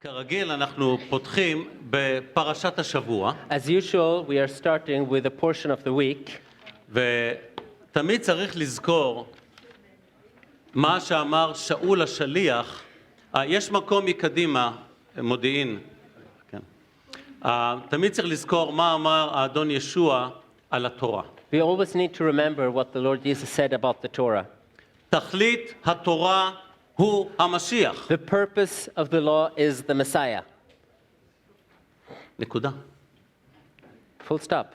כרגיל אנחנו פותחים בפרשת השבוע. As usual, we are starting with a portion of the week. ותמיד צריך לזכור מה שאמר שאול השליח. יש מקום מקדימה, מודיעין. כן. תמיד צריך לזכור מה אמר האדון ישוע על התורה. We always need to remember what the Lord Jesus said about the Torah. תכלית התורה הוא המשיח. The purpose of the law is the Messiah. נקודה. Full stop.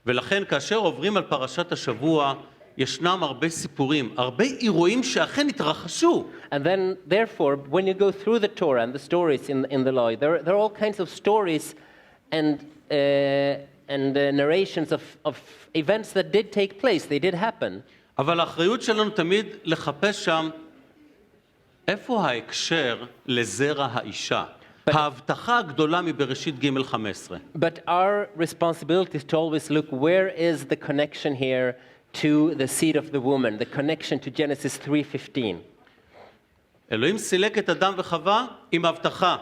ולכן כאשר עוברים על פרשת השבוע, ישנם הרבה סיפורים, הרבה אירועים שאכן התרחשו. And then, therefore, when you go through the Torah and the stories in the law, there are all kinds of stories and narrations of events that did take place, they did happen. אבל האחריות שלנו תמיד לחפש שם איפה ההקשר לזרע האישה. ההבטחה הגדולה מבראשית ג' 15. But our responsibility is to always look where is the connection here to the seed of the woman, the connection to Genesis 3:15. אלוהים סילק את אדם וחווה עם הבטחה.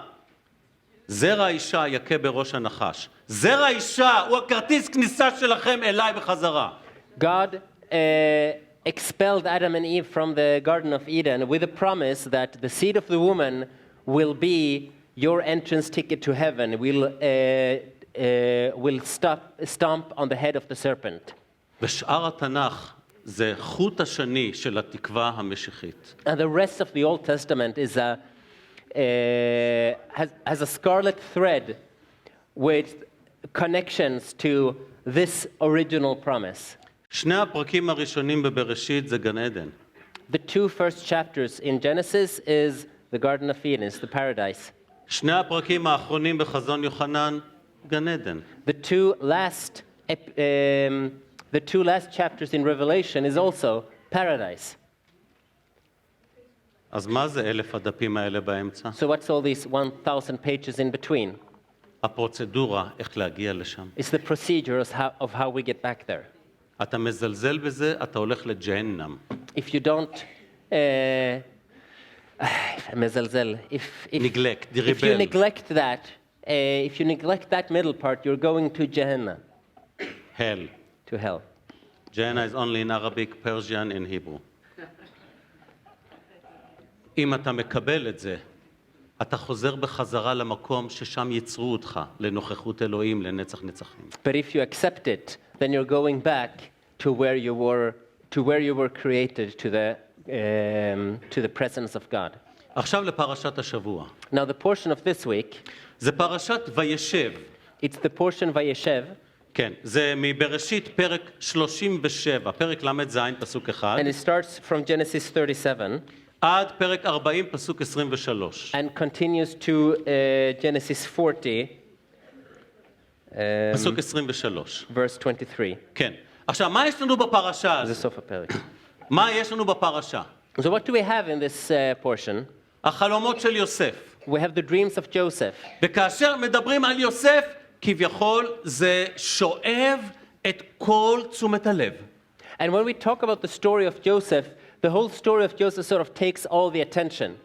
זרע האישה יכה בראש הנחש. זרע האישה הוא הכרטיס כניסה שלכם אליי בחזרה. God expelled Adam and Eve from the Garden of Eden with a promise that the seed of the woman will be your entrance ticket to heaven, will stomp on the head of the serpent. ושאר התנ"ך זה חוט השני של התקווה המשיחית. And the rest of the Old Testament is has a scarlet thread with connections to this original promise. שני הפרקים הראשונים בבראשית זה גן עדן. The two first chapters in Genesis is the Garden of Eden, it's the paradise. שני הפרקים האחרונים בחזון יוחנן, גן עדן. The two last chapters in Revelation is also paradise. אז מה זה 1,000 הדפים האלה באמצע? So what's all these 1,000 pages in between? הפרוצדורה, איך להגיע לשם. It's the procedures of how we get back there. אתה מזלזל בזה, אתה הולך לג'הנם. If you don't מזלזל, if you neglect that middle part, you're going to Gehenna. Hell. To hell. Gehenna is only in Arabic, Persian, and Hebrew. אם אתה מקבל את זה, אתה חוזר בחזרה למקום ששם יצרו אותך, לנוכחות אלוהים, לנצח נצחים. But if you accept it, then you're going back to where you were created, to the presence of God. עכשיו לפרשת השבוע. Now the portion of this week, זה פרשת וישב. it's the portion Vayeshev. כן, זה מבראשית פרק 37, פרק ל"ז, פסוק 1. And it starts from Genesis 37. עד פרק 40, פסוק 23. And continues to Genesis 40. פסוק 23. Verse 23. כן. עכשיו, מה יש לנו בפרשה זה הזאת? סוף הפרק. מה יש לנו בפרשה? So what do we have in this portion? החלומות של יוסף. We have the dreams of Joseph. וכאשר מדברים על יוסף, כביכול זה שואב את כל תשומת הלב. And when we talk about the story of Joseph, the whole story of Joseph sort of takes all the attention.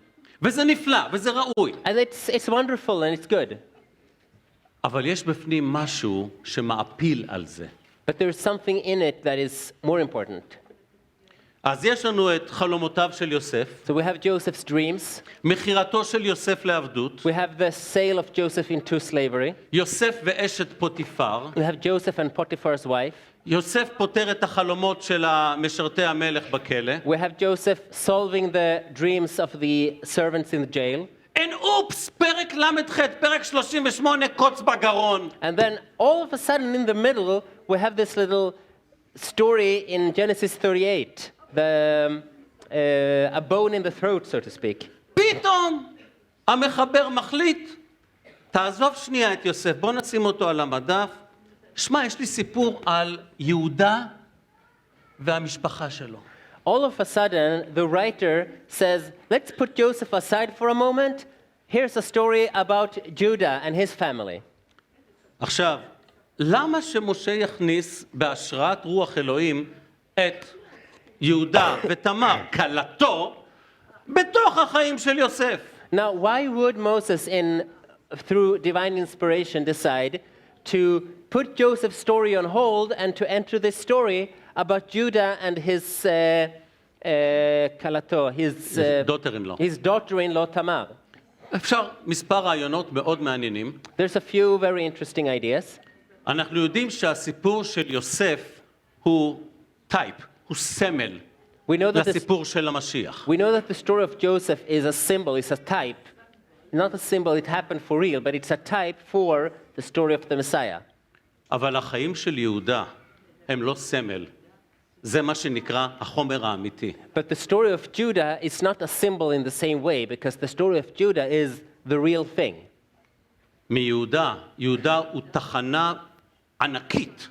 וזה נפלא, וזה ראוי. And it's wonderful and it's good. אבל יש בפנים משהו שמעפיל על זה. But there's something in it that is more important. אז יש לנו את חלומותיו של יוסף. So we have Joseph's dreams. מכירתו של יוסף לעבדות. We have the sale of Joseph into slavery. יוסף ואשת פוטיפר. We have Joseph and Potiphar's wife. יוסף פותר את החלומות של משרתי המלך בכלא. We have Joseph solving the dreams of the servants in the jail. אין אופס, פרק ל"ח, פרק 38, קוץ בגרון. And then all of a sudden in the middle, we have this little story in Genesis 38. A bone in the throat, so to speak. פתאום המחבר מחליט, תעזוב שנייה את יוסף, בוא נשים אותו על המדף. שמע, יש לי סיפור על יהודה והמשפחה שלו. All of a sudden, the writer says, let's put Joseph aside for a moment. Here's a story about Judah and his family. עכשיו, למה שמשה יכניס בהשראת רוח אלוהים את יהודה ותמר, כלתו, בתוך החיים של יוסף? Now, why would Moses, through divine inspiration, decide to put Joseph's story on hold and to enter this story about Judah and his kalato, his daughter-in-law Tamar? אפשר מספר רעיונות מאוד מעניינים. There's a few very interesting ideas. אנחנו יודעים שהסיפור של יוסף הוא טייפ, הוא סמל לסיפור של המשיח. We know that the story of Joseph is a symbol, it's a type. Not a symbol, it happened for real, but it's a type for the story of the Messiah. אבל החיים של יהודה הם לא סמל. זה מה שנקרא החומר האמיתי. But the story of Judah is not a symbol in the same way, because the story of Judah is the real thing. מיהודה, יהודה הוא תחנה ענקית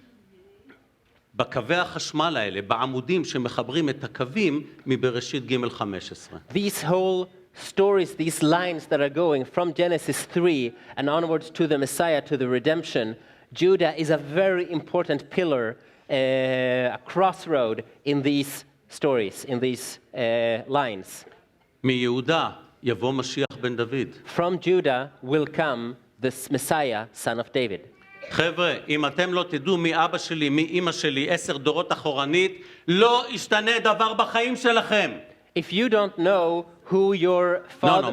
בקווי החשמל האלה, בעמודים שמחברים את הקווים מבראשית ג' 15. These whole stories, these lines that are going from Genesis 3 and onwards to the Messiah, to the redemption, Judah is a very important pillar, a crossroad in these stories, in these lines. מיהודה יבוא משיח בן דוד. From Judah will come this Messiah, son of David. חבר'ה, אם אתם לא תדעו מי אבא שלי, מי אמא שלי, 10 דורות אחורנית, לא ישתנה דבר בחיים שלכם. If you don't know who your father,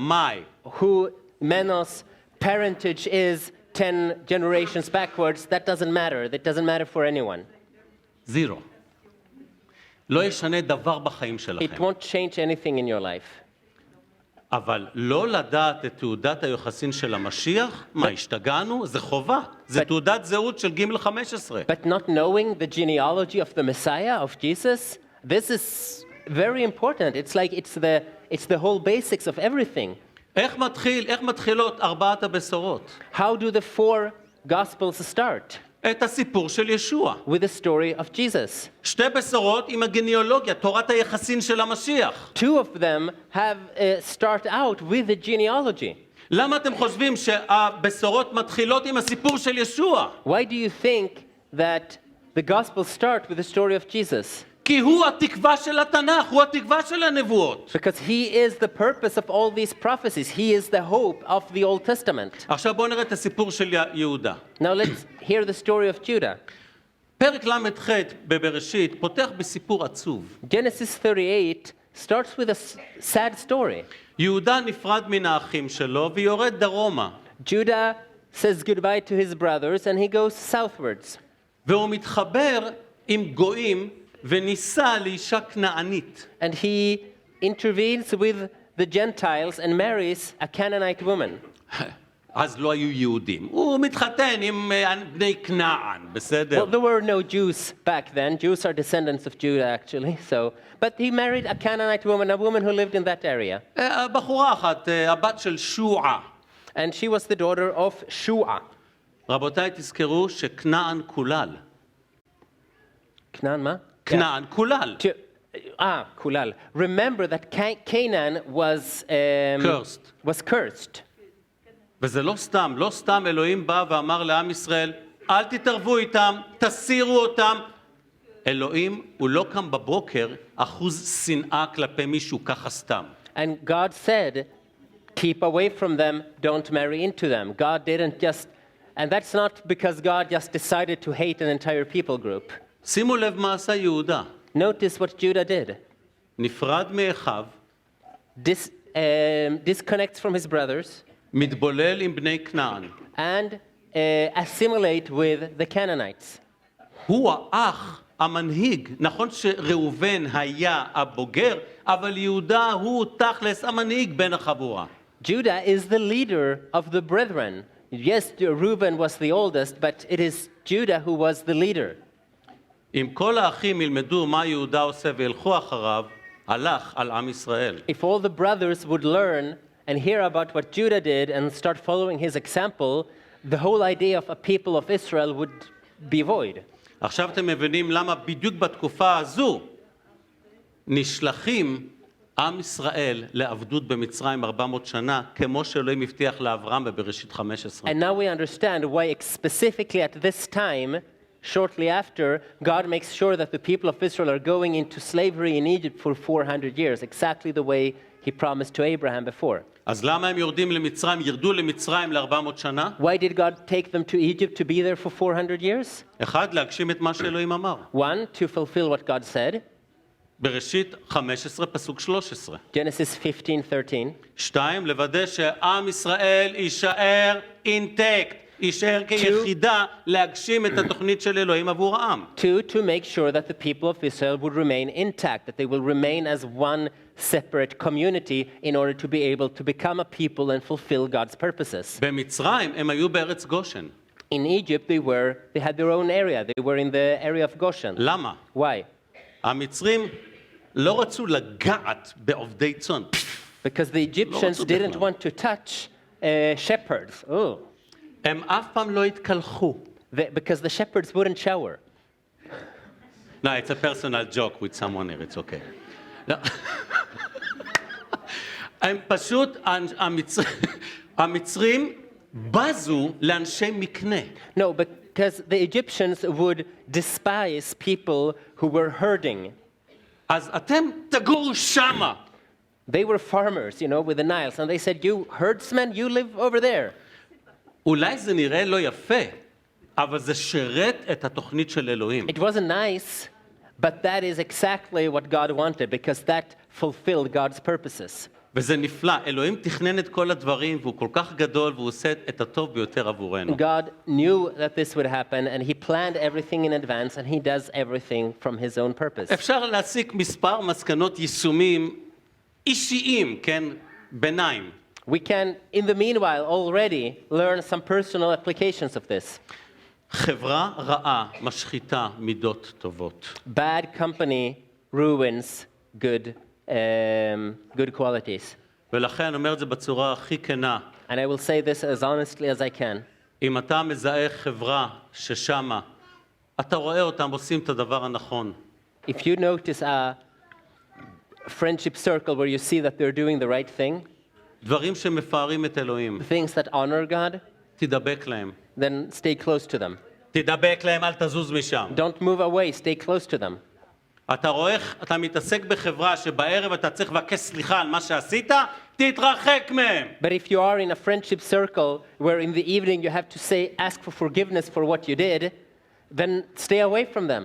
who Menos' parentage is 10 generations backwards, that doesn't matter. That doesn't matter for anyone. זירו. לא ישנה דבר בחיים שלכם. It won't change anything in your life. אבל לא לדעת את תעודת היוחסין של המשיח, מה, השתגענו? זה חובה. זה תעודת זהות של ג' 15. But not knowing the genealogy of the Messiah, of Jesus, this is very important. It's like it's the whole basics of everything. איך מתחילות 4 הבשורות? How do the 4 Gospels start? את הסיפור של ישוע. With the story of Jesus. 2 בשורות עם הגניאולוגיה, תורת היחסין של המשיח. 2 of them have start out with the genealogy. למה אתם חושבים שהבשורות מתחילות עם הסיפור של ישוע? Why do you think that the Gospels start with the story of Jesus? כי הוא התקווה של התנ"ך, הוא התקווה של הנבואות. Because he is the purpose of all these prophecies. He is the hope of the Old Testament. עכשיו בואו נראה את הסיפור של יהודה. Now let's hear the story of Judah. פרק ל"ח בבראשית פותח בסיפור עצוב. Genesis 38 starts with a sad story. יהודה נפרד מן האחים שלו ויורד דרומה. Judah says goodbye to his brothers and he goes southwards. והוא מתחבר עם גויים ונישא לאישה כנענית. And he intervenes with the Gentiles and marries a Canaanite woman. אז לא היו יהודים. הוא מתחתן עם בני כנען, בסדר? Well, there were no Jews back then. Jews are descendants of Judah, actually. But he married a Canaanite woman, a woman who lived in that area. בחורה אחת, הבת של שועה. And she was the daughter of Shua. רבותיי, תזכרו שכנען כולל. כנען מה? כנען כולל. כולל. Remember that Canaan was cursed. וזה לא סתם אלוהים בא ואמר לעם ישראל, אל תתערבו איתם, תסירו אותם. אלוהים הוא לא קם בבוקר אחוז שנאה כלפי מישהו ככה סתם. And God said, keep away from them, don't marry into them. God didn't just, and that's not because God just decided to hate an entire people group. שימו לב מה עשה יהודה. Notice what Judah did. נפרד מאחיו. Disconnects from his brothers. מתבולל עם בני כנען. And assimilate with the Canaanites. הוא האח המנהיג. נכון שראובן היה הבוגר, אבל יהודה הוא תכלס המנהיג בין החבורה. Judah is the leader of the brethren. Yes, Reuben was the oldest, but it is Judah who was the leader. אם כל האחים ילמדו מה יהודה עושה וילכו אחריו, הלך על עם ישראל. If all the brothers would learn and hear about what Judah did and start following his example, the whole idea of a people of Israel would be void. עכשיו אתם מבינים למה בדיוק בתקופה הזו נשלחים עם ישראל לעבדות במצרים 400 שנה, כמו שאלוהים הבטיח לאברהם בבראשית 15. And now we understand why specifically at this time, shortly after, God makes sure that the people of Israel are going into slavery in Egypt for 400 years, exactly the way he promised to Abraham before. אז למה הם יורדים למצרים, ירדו למצרים ל-400 שנה? Why did God take them to Egypt to be there for 400 years? אחד, להגשים את מה שאלוהים אמר. One, to fulfill what God said. בראשית 15 פסוק 13. Genesis 15:13. שתיים, לוודא שעם ישראל יישאר אינטקט, יישאר כיחידה להגשים את התוכנית של אלוהים עבור העם. Two, to make sure that the people of Israel would remain intact, that they will remain as one separate community in order to be able to become a people and fulfill God's purposes. במצרים הם היו בארץ גושן. In Egypt, they had their own area. They were in the area of Goshen. למה? Why? המצרים לא רצו לגעת בעובדי צאן. Because the Egyptians רצו didn't בכלל. want to touch shepherds. Oh. הם אף פעם לא התקלחו. Because the shepherds wouldn't shower. No, it's a personal joke with someone here, it's okay. לא. הם פשוט, המצרים בזו לאנשי מקנה. No, because the Egyptians would despise people who were herding. אז אתם תגורו שמה. They were farmers, with the Niles, and they said, "You herdsmen, you live over there." אולי זה נראה לא יפה, אבל זה שרת את התוכנית של אלוהים. It wasn't nice, but that is exactly what God wanted, because that fulfilled God's purposes. וזה נפלא, אלוהים תכנן את כל הדברים, והוא כל כך גדול, והוא עושה את הטוב ביותר עבורנו. God knew that this would happen, and he planned everything in advance, and he does everything from his own purpose. אפשר להסיק מספר מסקנות יישומים אישיים, כן, ביניים. We can, in the meanwhile, already learn some personal applications of this. חברה רעה משחיתה מידות טובות. Bad company ruins good qualities. ולכן אני אומר את זה בצורה הכי כנה. And I will say this as honestly as I can. אם אתה מזהה חברה ששמה, אתה רואה אותם עושים את הדבר הנכון. If you notice a friendship circle where you see that they're doing the right thing, דברים שמפארים את אלוהים, things that honor God, תדבק להם. then stay close to them. תדבק להם, אל תזוז משם. Don't move away, stay close to them. אתה רואה איך אתה מתעסק בחברה שבערב אתה צריך לבקש סליחה על מה שעשית, תתרחק מהם. But if you are in a friendship circle where in the evening you have to ask for forgiveness for what you did, then stay away from them.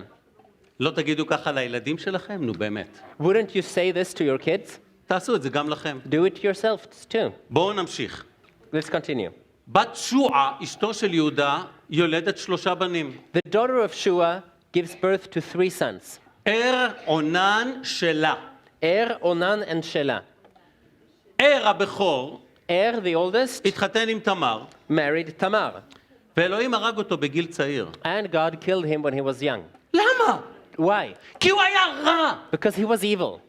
לא תגידו ככה לילדים שלכם? נו באמת. Wouldn't you say this to your kids? תעשו את זה גם לכם. Do it yourselves too. בואו נמשיך. Let's continue. בת שועה, אשתו של יהודה, יולדת 3 בנים. The daughter of Shua gives birth to 3 sons. עונן שלה. Onan, and Shelah. הבכור, the oldest, התחתן עם תמר, married Tamar. ואלוהים הרג אותו בגיל צעיר. And God killed him when he was young. למה? Why? כי הוא היה רע. Because he was evil.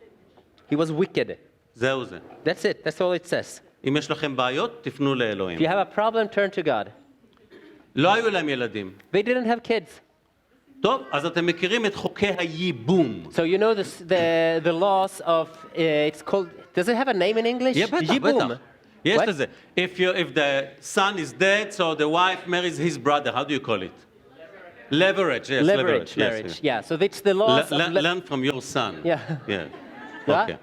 He was wicked. זהו זה. That's it. That's all it says. אם יש לכם בעיות, תפנו לאלוהים. If you have a problem, turn to God. לא היו להם ילדים. They didn't have kids. טוב, אז אתם מכירים את חוקי הייבום. So you know the laws of, it's called, does it have a name in English? בטח, Yibum. בטח. יש What? לזה. If the son is dead, so the wife marries his brother, how do you call it? Leverage, yes, Leverage marriage. Yeah, so it's the laws of... Learn from your son. Yeah. Yeah. What? Okay.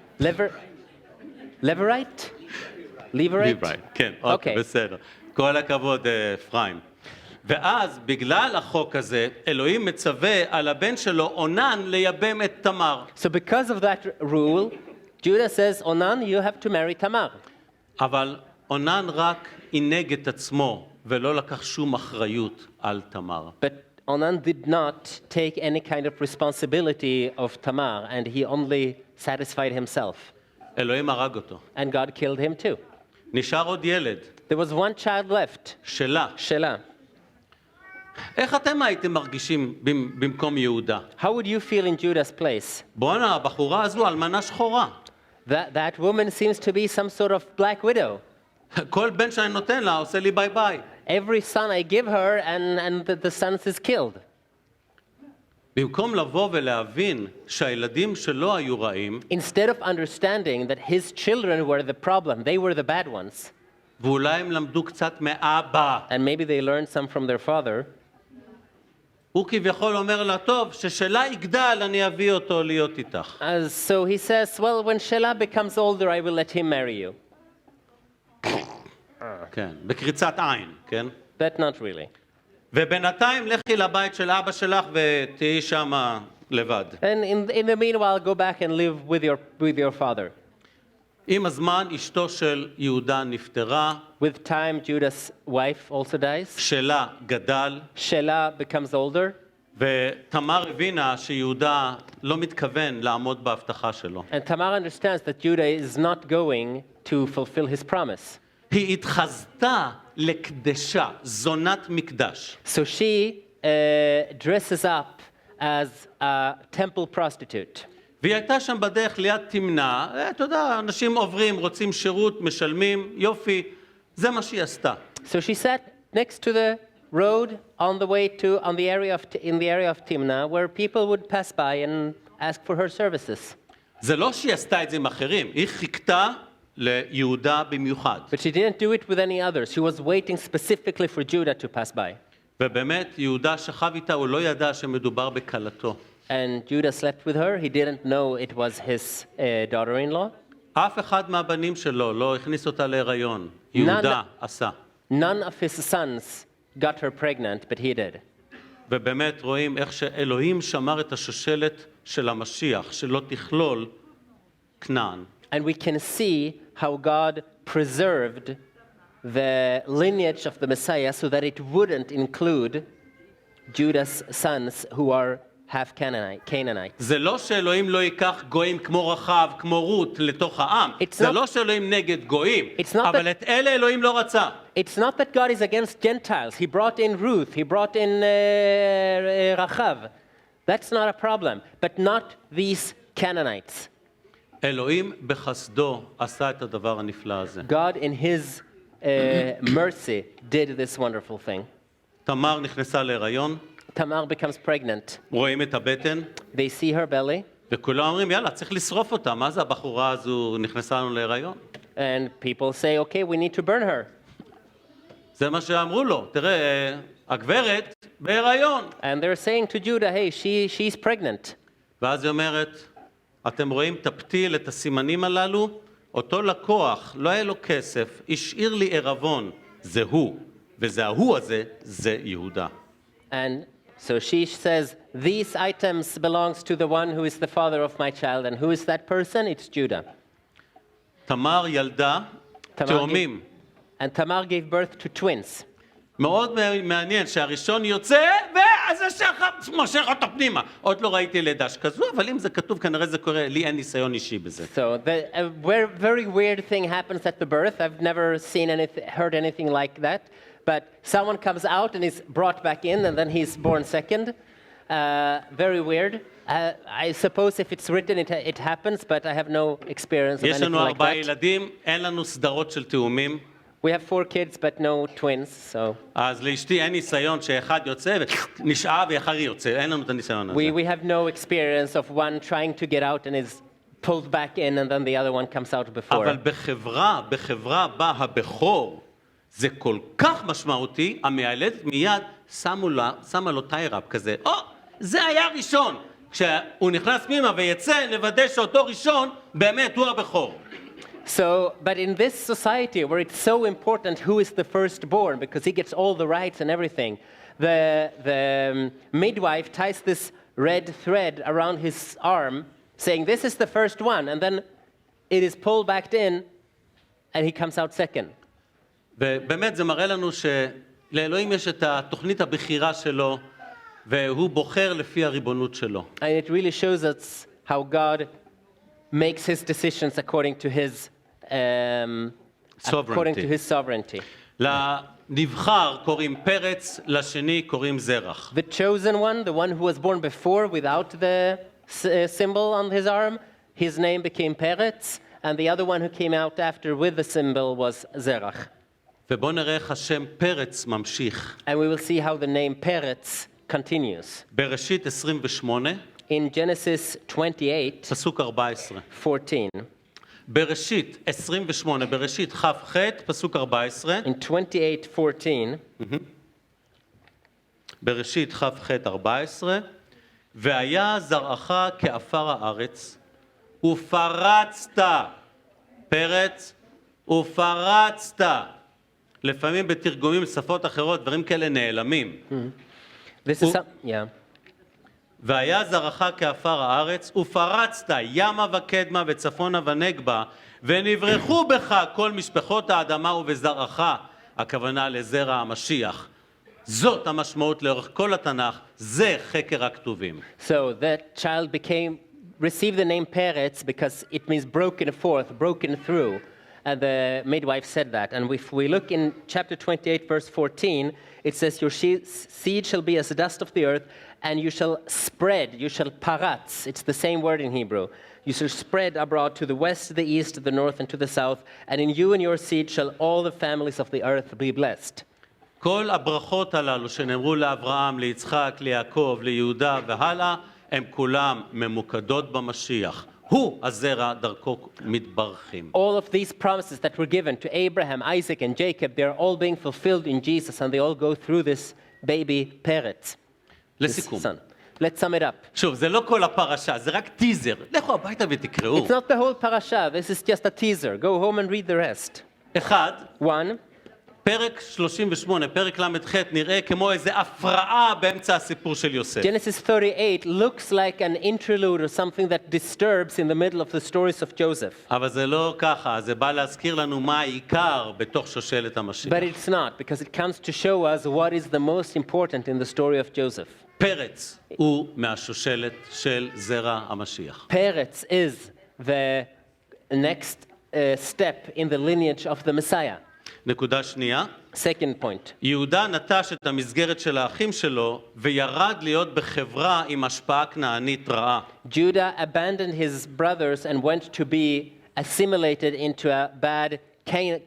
Leverite? Leverite? כן, אוקיי, Okay. בסדר. כל הכבוד, אפרים. ואז, בגלל החוק הזה, אלוהים מצווה על הבן שלו, עונן, לייבם את תמר. So because of that rule, Judah says, Onan, you have to marry Tamar. אבל עונן רק עינג את עצמו, ולא לקח שום אחריות על תמר. But Onan did not take any kind of responsibility of Tamar, and he only satisfied himself. אלוהים הרג אותו. And God killed him too. נשאר עוד ילד, There was one child left, שלה. Shelah. איך אתם הייתם מרגישים במקום יהודה? How would you feel in Judah's place? בואנה, הבחורה הזו אלמנה שחורה. That woman seems to be some sort of black widow. כל בן שאני נותן לה עושה לי ביי ביי. Every son I give her, and the son is killed. במקום לבוא ולהבין שהילדים שלו היו רעים, Instead of understanding that his children were the problem, they were the bad ones, ואולי הם למדו קצת מאבא. and maybe they learned some from their father, הוא כביכול אומר לה, טוב, ששלה יגדל, אני אביא אותו להיות איתך. so he says, well, when Shelah becomes older, I will let him marry you. כן, בקריצת עין, כן? That not really. ובינתיים לכי לבית של אבא שלך ותהיי שמה לבד. And in the meanwhile, go back and live with your father. עם הזמן אשתו של יהודה נפטרה, With time, Judah's wife also dies. שלה גדל, Shelah becomes older. ותמר הבינה שיהודה לא מתכוון לעמוד בהבטחה שלו. And Tamar understands that Judah is not going to fulfill his promise. היא התחזתה לקדשה, זונת מקדש. So she dresses up as a temple prostitute. והיא הייתה שם בדרך ליד תמנה, אתה יודע, אנשים עוברים, רוצים שירות, משלמים, יופי, זה מה שהיא עשתה. So she sat next to the road on the area of Timnah, where people would pass by and ask for her services. זה לא שהיא עשתה את זה עם אחרים, היא חיכתה ליהודה במיוחד. But she didn't do it with any others. She was waiting specifically for Judah to pass by. ובאמת, יהודה שכב איתה, הוא לא ידע שמדובר בקלתו. And Judah slept with her. He didn't know it was his daughter-in-law. אף אחד מהבנים שלו לא הכניס אותה להיריון. יהודה עשה. None of his sons got her pregnant, but he did. ובאמת רואים איך שאלוהים שמר את השושלת של המשיח, שלא תכלול כנען. And we can see how God preserved the lineage of the Messiah so that it wouldn't include Judah's sons who are half Canaanite. זה לא שאלוהים לא ייקח גויים כמו רחב, כמו רות, לתוך העם. זה לא שאלוהים נגד גויים, אבל את אלה אלוהים לא רצה. It's not that God is against Gentiles. He brought in Ruth. He brought in Rachav. That's not a problem. But not these Canaanites. אלוהים בחסדו עשה את הדבר הנפלא הזה. God in his mercy did this wonderful thing. תמר נכנסה להיריון. Tamar becomes pregnant. רואים את הבטן. They see her belly. וכולם אומרים, יאללה, צריך לשרוף אותה. מה זה הבחורה הזו נכנסה לנו להיריון? And people say, okay, we need to burn her. זה מה שאמרו לו. תראה, הגברת בהיריון. And they're saying to Judah, hey, she's pregnant. ואז היא אומרת, אתם רואים את הפתיל, את הסימנים הללו? אותו לקוח, לא היה לו כסף, השאיר לי ערבון. זה הוא. וזה ההוא הזה, זה יהודה. And so she says, these items belongs to the one who is the father of my child. And who is that person? It's Judah. תמר ילדה תאומים. And Tamar gave birth to twins. מאוד מעניין שהראשון יוצא, ואז השחר מושך אותו פנימה. עוד לא ראיתי לידה שכזו, אבל אם זה כתוב, כנראה זה קורה, לי אין ניסיון אישי בזה. So a very weird thing happens at the birth. I've never heard anything like that. But someone comes out and is brought back in, and then he's born second. Very weird. I suppose if it's written, it happens, but I have no experience of יש anything לנו like 4 that. ילדים, אין לנו סדרות של תאומים. We have 4 kids, but no twins, so... אז לאשתי אין ניסיון שאחד יוצא ונשאר ואחר יוצא, אין לנו את הניסיון הזה. We have no experience of one trying to get out and is pulled back in, and then the other one comes out before. אבל בחברה בה הבכור, זה כל כך משמעותי, המיילדת מיד שמה לו טייראפ כזה, זה היה ראשון. כשהוא נכנס פנימה ויצא, נוודא שאותו ראשון באמת הוא הבכור. So, but in this society where it's so important who is the firstborn, because he gets all the rights and everything, the midwife ties this red thread around his arm, saying, this is the first one, and then it is pulled back in, and he comes out second. ובאמת זה מראה לנו שלאלוהים יש את התוכנית הבחירה שלו, והוא בוחר לפי הריבונות שלו. And it really shows us how God makes his decisions according to his sovereignty. לנבחר קוראים פרץ, לשני קוראים זרח. The chosen one, the one who was born before without the symbol on his arm, his name became Peretz, and the other one who came out after with the symbol was Zerach. ובוא נראה איך השם פרץ ממשיך. And we will see how the name Peretz continues. בראשית 28, In Genesis 28, פסוק 14. 14. בראשית 28, בראשית כ"ח, פסוק 14. In 28:14, בראשית כ"ח 14, והיה זרעך כעפר הארץ, ופרצת, פרץ, ופרצת. לפעמים בתרגומים לשפות אחרות, דברים כאלה נעלמים. This is yeah. והיה זרעך כעפר הארץ, ופרצת ימה וקדמה וצפונה ונגבה, ונברחו בך כל משפחות האדמה ובזרעך, הכוונה לזרע המשיח. זאת המשמעות לאורך כל התנ"ך, זה חקר הכתובים. So that child received the name Peretz because it means broken forth, broken through. And the midwife said that. And if we look in chapter 28, verse 14, it says, your seed shall be as the dust of the earth, and you shall spread, you shall paratz. It's the same word in Hebrew. You shall spread abroad to the west, to the east, to the north, and to the south, and in you and your seed shall all the families of the earth be blessed. כל הברכות הללו שנאמרו לאברהם, ליצחק, ליעקב, ליהודה והלאה, הם כולם ממוקדות במשיח. הוא הזרע דרכו מתברכים. All of these promises that were given to Abraham, Isaac, and Jacob, they're all being fulfilled in Jesus, and they all go through this baby Peretz. לסיכום. Let's sum it up. שוב, זה לא כל הפרשה, זה רק טיזר. לכו הביתה ותקראו. It's not the whole parasha. This is just a teaser. Go home and read the rest. אחד, 1. פרק 38, פרק ל"ח, נראה כמו איזו הפרעה באמצע הסיפור של יוסף. Genesis 38 looks like an interlude or something that disturbs in the middle of the stories of Joseph. אבל זה לא ככה, זה בא להזכיר לנו מה העיקר בתוך שושלת המשיח. But it's not, because it comes to show us what is the most important in the story of Joseph. פרץ הוא מהשושלת של זרע המשיח. Peretz is the next step in the lineage of the Messiah. נקודה שנייה, Second point. יהודה נטש את המסגרת של האחים שלו וירד להיות בחברה עם השפעה כנענית רעה. Judah abandoned his brothers and went to be assimilated into a bad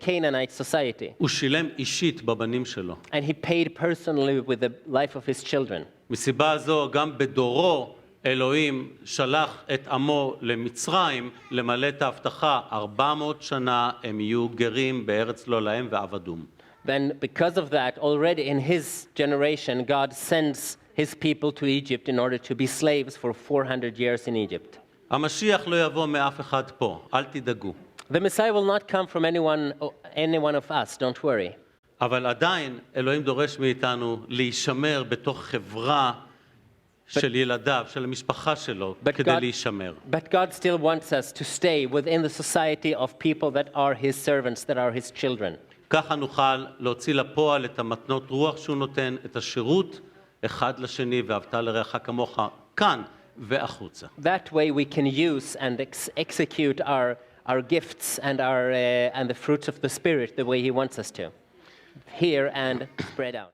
Canaanite society. הוא שילם אישית בבנים שלו. And he paid personally with the life of his children. מסיבה זו גם בדורו אלוהים שלח את עמו למצרים למלא את ההבטחה, 400 שנה הם יהיו גרים בארץ לא להם ועבדום. Then because of that, already in his generation, God sends his people to Egypt in order to be slaves for 400 years in Egypt. המשיח לא יבוא מאף אחד פה, אל תדאגו. The Messiah will not come from any one of us, don't worry. אבל עדיין אלוהים דורש מאיתנו להישמר בתוך חברה של ילדיו, של המשפחה שלו, כדי להישמר. But God still wants us to stay within the society of people that are his servants, that are his children. ככה נוכל להוציא לפועל את המתנות רוח שהוא נותן, את השירות אחד לשני, ואהבת לרעך כמוך, כאן והחוצה. That way we can use and execute our gifts and and the fruits of the Spirit the way he wants us to. Here and spread out.